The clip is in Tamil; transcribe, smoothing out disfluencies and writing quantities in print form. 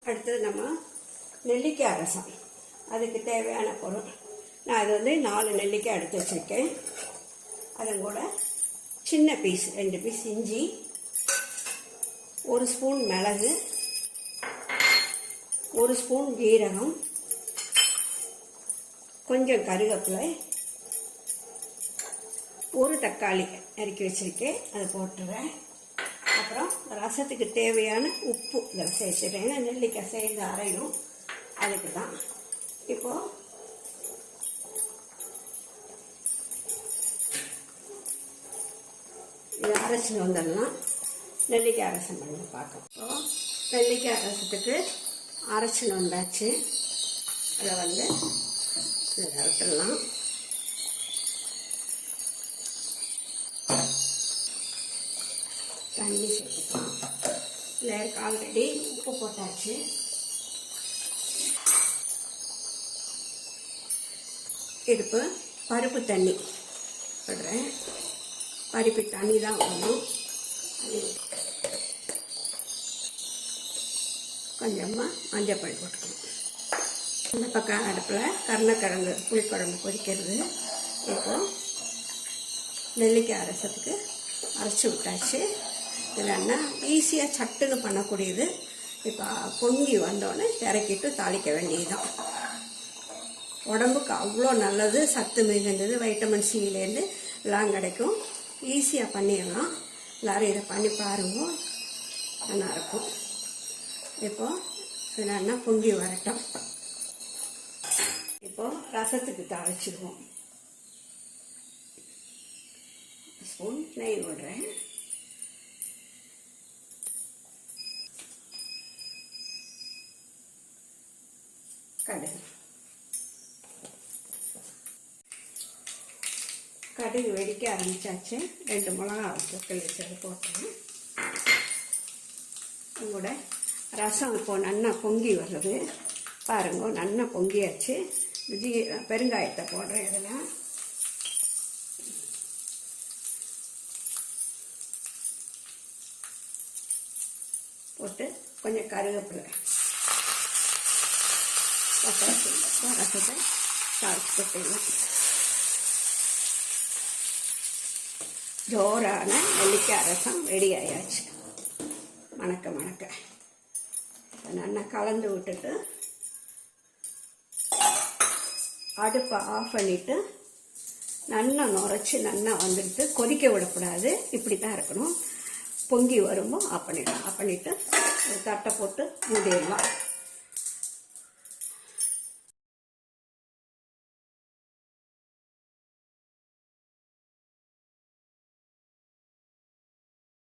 அடுத்தது நம்ம நெல்லிக்காய் ரசம். அதுக்கு தேவையான பொருள் நான் அது 4 நெல்லிக்காய் எடுத்து வச்சுருக்கேன். அதன் கூட சின்ன பீஸ் 2 பீஸ் இஞ்சி, 1 ஸ்பூன் மிளகு, 1 ஸ்பூன் ஜீரகம், கொஞ்சம் கருவேப்பிலை, 1 தக்காளி நறுக்கி வச்சுருக்கேன், அதை போட்டுறேன். அப்புறம் ரசத்துக்கு தேவையான உப்பு இதில் சேர்த்துட்டேன். ஏன்னா நெல்லிக்காய் சேர்ந்து அரையும், அதுக்கு தான். இப்போது இதை அரைச்சின்னு வந்துடலாம். நெல்லிக்காய் ரசம் பண்ணி பார்க்கலாம். இப்போது நெல்லிக்காய் ரசத்துக்கு அரைச்சின்னு வந்தாச்சு. அதை இதை விட்டுடலாம். தண்ணி சேர்த்துக்கலாம். இதில் ஆல்ரெடி உப்பு போட்டாச்சு. இப்போ பருப்பு தண்ணி போடுறேன். பருப்பு தண்ணி தான் வேணும். கொஞ்சமாக மஞ்சள் போட்டுக்கணும். இந்த பக்கம் அடுப்பில் கருணக்கிழங்கு புளிக்குழம்பு கொதிக்கிறது. இப்போ நெல்லிக்காய் ரசத்துக்கு அரைச்சி விட்டாச்சு. இதில் ஈஸியாக சட்டுன்னு பண்ணக்கூடியது. இப்போ பொங்கி வந்தோடனே இறக்கிட்டு தாளிக்க வேண்டியதுதான். உடம்புக்கு அவ்வளோ நல்லது, சத்து மிகுந்தது, வைட்டமின் சிலேருந்து எல்லாம் கிடைக்கும். ஈஸியாக பண்ணிடலாம். எல்லோரும் இதை பண்ணி பாருங்க, நல்லாயிருக்கும். இப்போது இதில் பொங்கி வரட்டும். இப்போது ரசத்துக்கு தாளிச்சிடுவோம். ஸ்பூன் நெய் விடுறேன். கடுகு வெடிக்க ஆரம்பிச்சாச்சு. 2 மிளகா தொக்கல் வச்சது போட்டேன். கூட ரசம் இப்போது நல்லா பொங்கி வருது பாருங்க. நல்லா பொங்கியாச்சு. பெருங்காயத்தை போடுறேன். இதில் போட்டு கொஞ்சம் கருவேப்பிலை ரசத்தை தாளிச்சு போட்டுடலாம். ஜோரான நெல்லிக்காய் ரசம் ரெடி ஆயாச்சு. மணக்க நல்லா கலந்து விட்டுட்டு அடுப்பை ஆஃப் பண்ணிவிட்டு நல்லா நுரைச்சி நல்லா வந்துட்டு கொதிக்க விடக்கூடாது. இப்படி தான் இருக்கணும். பொங்கி வரும்போது ஆஃப் பண்ணிடலாம். ஆஃப் பண்ணிவிட்டு ஒரு தட்டை போட்டு மூடிடலாம்.